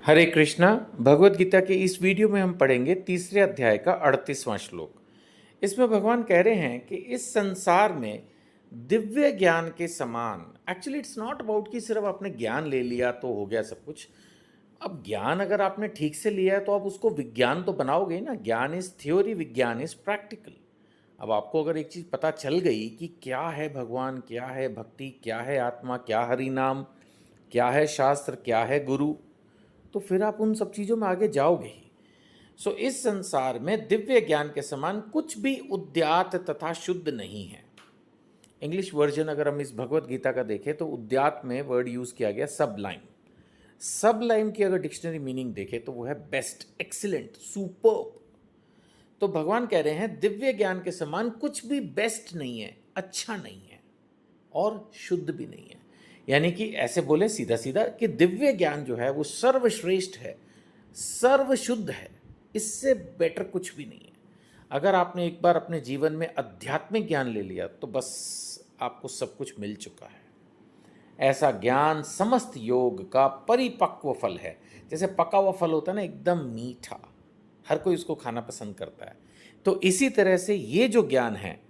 हरे कृष्णा। भगवत गीता के इस वीडियो में हम पढ़ेंगे तीसरे अध्याय का 38वां श्लोक। इसमें भगवान कह रहे हैं कि इस संसार में दिव्य ज्ञान के समान, एक्चुअली इट्स नॉट अबाउट कि सिर्फ आपने ज्ञान ले लिया तो हो गया सब कुछ। अब ज्ञान अगर आपने ठीक से लिया है तो आप उसको विज्ञान तो बनाओगे ही ना। ज्ञान इज थ्योरी, विज्ञान इज प्रैक्टिकल। अब आपको अगर एक चीज़ पता चल गई कि क्या है भगवान, क्या है भक्ति, क्या है आत्मा, क्या हरि नाम, क्या है शास्त्र, क्या है गुरु, तो फिर आप उन सब चीज़ों में आगे जाओगे ही। सो इस संसार में दिव्य ज्ञान के समान कुछ भी उद्यात तथा शुद्ध नहीं है। इंग्लिश वर्जन अगर हम इस भगवत गीता का देखें तो उद्यात में वर्ड यूज़ किया गया सबलाइम। सबलाइम की अगर डिक्शनरी मीनिंग देखें तो वो है बेस्ट, एक्सीलेंट, सुपर्ब। तो भगवान कह रहे हैं दिव्य ज्ञान के समान कुछ भी बेस्ट नहीं है, अच्छा नहीं है और शुद्ध भी नहीं है। यानी कि ऐसे बोले सीधा सीधा कि दिव्य ज्ञान जो है वो सर्वश्रेष्ठ है, सर्वशुद्ध है, इससे बेटर कुछ भी नहीं है। अगर आपने एक बार अपने जीवन में आध्यात्मिक ज्ञान ले लिया तो बस आपको सब कुछ मिल चुका है। ऐसा ज्ञान समस्त योग का परिपक्व फल है। जैसे पका हुआ फल होता है ना, एकदम मीठा, हर कोई उसको खाना पसंद करता है। तो इसी तरह से ये जो ज्ञान है,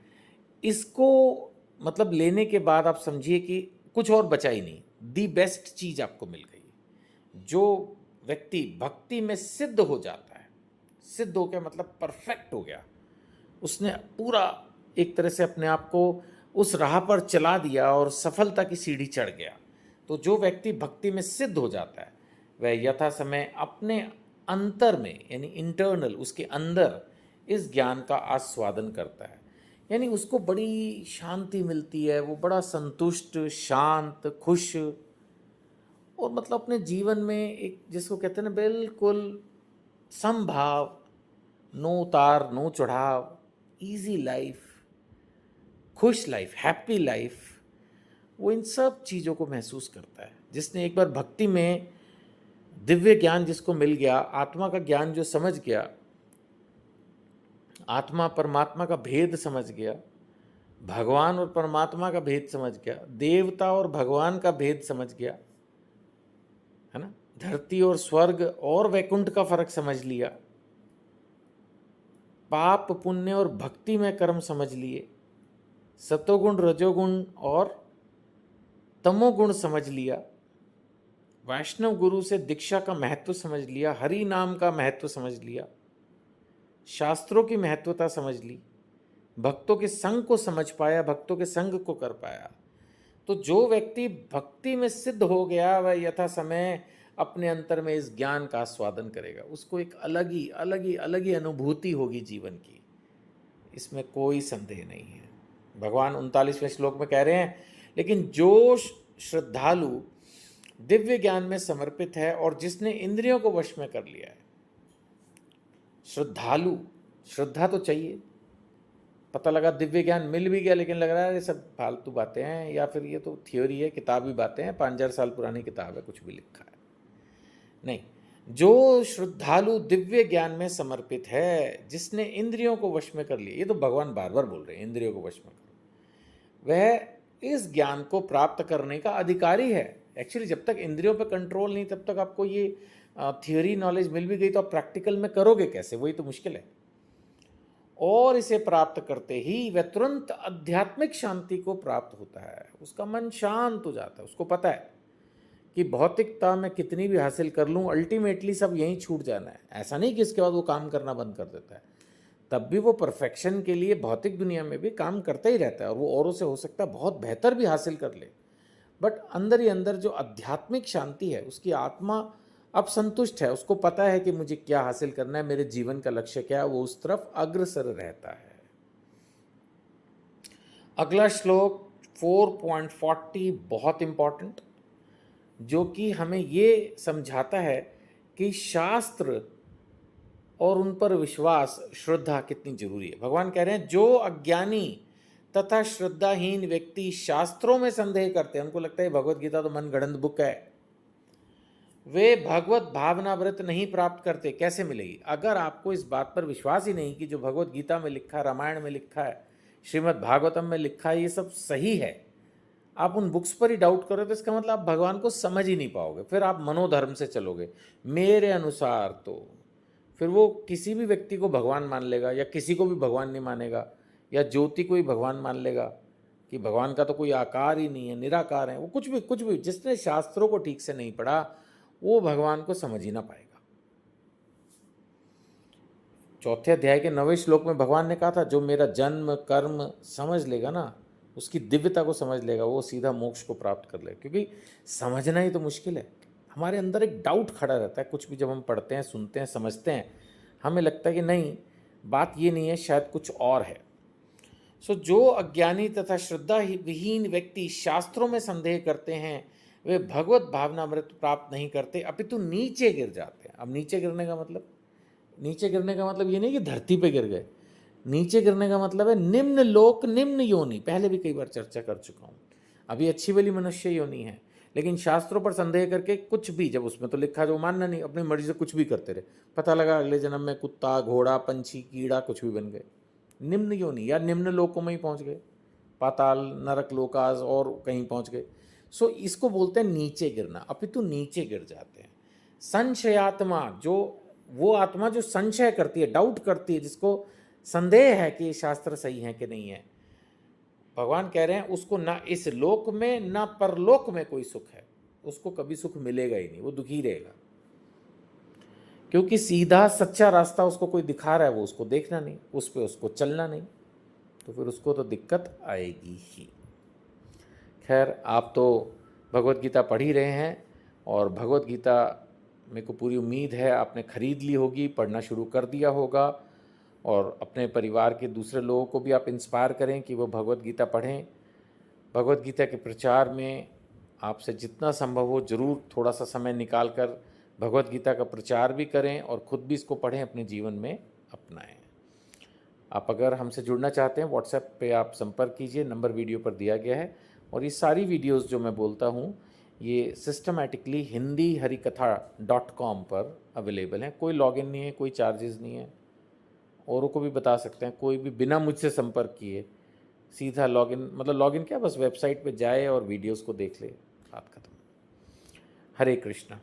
इसको मतलब लेने के बाद आप समझिए कि कुछ और बचा ही नहीं, दी बेस्ट चीज़ आपको मिल गई। जो व्यक्ति भक्ति में सिद्ध हो जाता है, सिद्ध हो गया मतलब परफेक्ट हो गया, उसने पूरा एक तरह से अपने आप को उस राह पर चला दिया और सफलता की सीढ़ी चढ़ गया। तो जो व्यक्ति भक्ति में सिद्ध हो जाता है वह यथा समय अपने अंतर में, यानी इंटरनल, उसके अंदर इस ज्ञान का आस्वादन करता है। यानी उसको बड़ी शांति मिलती है, वो बड़ा संतुष्ट, शांत, खुश, और मतलब अपने जीवन में एक जिसको कहते हैं ना बिल्कुल समभाव, नो उतार नो चढ़ाव, इजी लाइफ, खुश लाइफ, हैप्पी लाइफ, वो इन सब चीज़ों को महसूस करता है। जिसने एक बार भक्ति में दिव्य ज्ञान जिसको मिल गया, आत्मा का ज्ञान जो समझ गया, आत्मा परमात्मा का भेद समझ गया, भगवान और परमात्मा का भेद समझ गया, देवता और भगवान का भेद समझ गया, है ना, धरती और स्वर्ग और वैकुंठ का फर्क समझ लिया, पाप पुण्य और भक्ति में कर्म समझ लिए, सतोगुण रजोगुण और तमोगुण समझ लिया, वैष्णव गुरु से दीक्षा का महत्व समझ लिया, हरि नाम का महत्व समझ लिया, शास्त्रों की महत्वता समझ ली, भक्तों के संग को समझ पाया, भक्तों के संग को कर पाया। तो जो व्यक्ति भक्ति में सिद्ध हो गया वह यथा समय अपने अंतर में इस ज्ञान का आस्वादन करेगा। उसको एक अलग ही अनुभूति होगी जीवन की, इसमें कोई संदेह नहीं है। भगवान 39वें श्लोक में कह रहे हैं, लेकिन जो श्रद्धालु दिव्य ज्ञान में समर्पित है और जिसने इंद्रियों को वश में कर लिया है। श्रद्धालु, श्रद्धा तो चाहिए। पता लगा दिव्य ज्ञान मिल भी गया लेकिन लग रहा है ये सब फालतू बातें हैं, या फिर ये तो थ्योरी है, किताबी बातें हैं, 5000 साल पुरानी किताब है, कुछ भी लिखा है नहीं। जो श्रद्धालु दिव्य ज्ञान में समर्पित है, जिसने इंद्रियों को वश में कर लिया, ये तो भगवान बार बार बोल रहे हैं इंद्रियों को वश में करो, वह इस ज्ञान को प्राप्त करने का अधिकारी है। एक्चुअली जब तक इंद्रियों पर कंट्रोल नहीं तब तक आपको ये थियोरी नॉलेज मिल भी गई तो आप प्रैक्टिकल में करोगे कैसे, वही तो मुश्किल है। और इसे प्राप्त करते ही वह तुरंत आध्यात्मिक शांति को प्राप्त होता है, उसका मन शांत हो जाता है। उसको पता है कि भौतिकता में कितनी भी हासिल कर लूँ, अल्टीमेटली सब यहीं छूट जाना है। ऐसा नहीं कि इसके बाद वो काम करना बंद कर देता है, तब भी वो परफेक्शन के लिए भौतिक दुनिया में भी काम करता ही रहता है और वो औरों से हो सकता है बहुत बेहतर भी हासिल कर ले। बट अंदर ही अंदर जो आध्यात्मिक शांति है, उसकी आत्मा अब संतुष्ट है, उसको पता है कि मुझे क्या हासिल करना है, मेरे जीवन का लक्ष्य क्या है, वो उस तरफ अग्रसर रहता है। अगला श्लोक 4.40 बहुत इंपॉर्टेंट, जो कि हमें ये समझाता है कि शास्त्र और उन पर विश्वास, श्रद्धा कितनी जरूरी है। भगवान कह रहे हैं जो अज्ञानी तथा श्रद्धाहीन व्यक्ति शास्त्रों में संदेह करते हैं, उनको लगता है भगवत गीता तो मनगढ़ंत बुक है, वे भगवत भावना व्रत नहीं प्राप्त करते। कैसे मिलेगी? अगर आपको इस बात पर विश्वास ही नहीं कि जो भगवत गीता में लिखा है, रामायण में लिखा है, श्रीमद् भागवतम में लिखा है, ये सब सही है, आप उन बुक्स पर ही डाउट करो तो इसका मतलब आप भगवान को समझ ही नहीं पाओगे। फिर आप मनोधर्म से चलोगे, मेरे अनुसार तो फिर वो किसी भी व्यक्ति को भगवान मान लेगा या किसी को भी भगवान नहीं मानेगा, या ज्योति को ही भगवान मान लेगा कि भगवान का तो कोई आकार ही नहीं है, निराकार है। वो कुछ भी जिसने शास्त्रों को ठीक से नहीं पढ़ा वो भगवान को समझ ही ना पाएगा। चौथे अध्याय के 9वें श्लोक में भगवान ने कहा था, जो मेरा जन्म कर्म समझ लेगा ना, उसकी दिव्यता को समझ लेगा, वो सीधा मोक्ष को प्राप्त कर लेगा। क्योंकि समझना ही तो मुश्किल है। हमारे अंदर एक डाउट खड़ा रहता है, कुछ भी जब हम पढ़ते हैं, सुनते हैं, समझते हैं, हमें लगता है कि नहीं, बात ये नहीं है, शायद कुछ और है। सो जो अज्ञानी तथा श्रद्धा विहीन व्यक्ति शास्त्रों में संदेह करते हैं, वे भगवत भावना अमृत प्राप्त नहीं करते, अपितु नीचे गिर जाते हैं। अब नीचे गिरने का मतलब, नीचे गिरने का मतलब ये नहीं कि धरती पे गिर गए। नीचे गिरने का मतलब है निम्न लोक, निम्न योनि। पहले भी कई बार चर्चा कर चुका हूँ। अभी अच्छी वाली मनुष्य योनि है, लेकिन शास्त्रों पर संदेह करके कुछ भी, जब उसमें तो लिखा जो मानना नहीं, अपनी मर्जी से कुछ भी करते रहे, पता लगा अगले जन्म में कुत्ता, घोड़ा, पंछी, कीड़ा कुछ भी बन गए। निम्न योनि या निम्न लोकों में ही पहुँच गए, पाताल, नरक, लोकास और कहीं पहुँच गए। सो इसको बोलते हैं नीचे गिरना, अपितु नीचे गिर जाते हैं। संशयात्मा, जो वो आत्मा जो संशय करती है, डाउट करती है, जिसको संदेह है कि ये शास्त्र सही है कि नहीं है, भगवान कह रहे हैं उसको ना इस लोक में ना परलोक में कोई सुख है, उसको कभी सुख मिलेगा ही नहीं, वो दुखी रहेगा। क्योंकि सीधा सच्चा रास्ता उसको कोई दिखा रहा है, वो उसको देखना नहीं, उस पर उसको चलना नहीं, तो फिर उसको तो दिक्कत आएगी ही। खैर, आप तो भगवत गीता पढ़ ही रहे हैं, और भगवत गीता मेरे को पूरी उम्मीद है आपने खरीद ली होगी, पढ़ना शुरू कर दिया होगा, और अपने परिवार के दूसरे लोगों को भी आप इंस्पायर करें कि वो भगवत गीता पढ़ें। भगवत गीता के प्रचार में आपसे जितना संभव हो ज़रूर थोड़ा सा समय निकाल कर भगवत गीता का प्रचार भी करें, और ख़ुद भी इसको पढ़ें, अपने जीवन में अपनाएं। आप अगर हमसे जुड़ना चाहते हैं, व्हाट्सएप पे आप संपर्क कीजिए, नंबर वीडियो पर दिया गया है। और ये सारी वीडियोस जो मैं बोलता हूँ ये सिस्टमेटिकली hindiharikatha.com पर अवेलेबल हैं। कोई लॉगिन नहीं है, कोई चार्जेस नहीं है, औरों को भी बता सकते हैं। कोई भी बिना मुझसे संपर्क किए सीधा लॉगिन, मतलब लॉगिन क्या, बस वेबसाइट पे जाए और वीडियोस को देख ले, बात खत्म। हरे कृष्णा।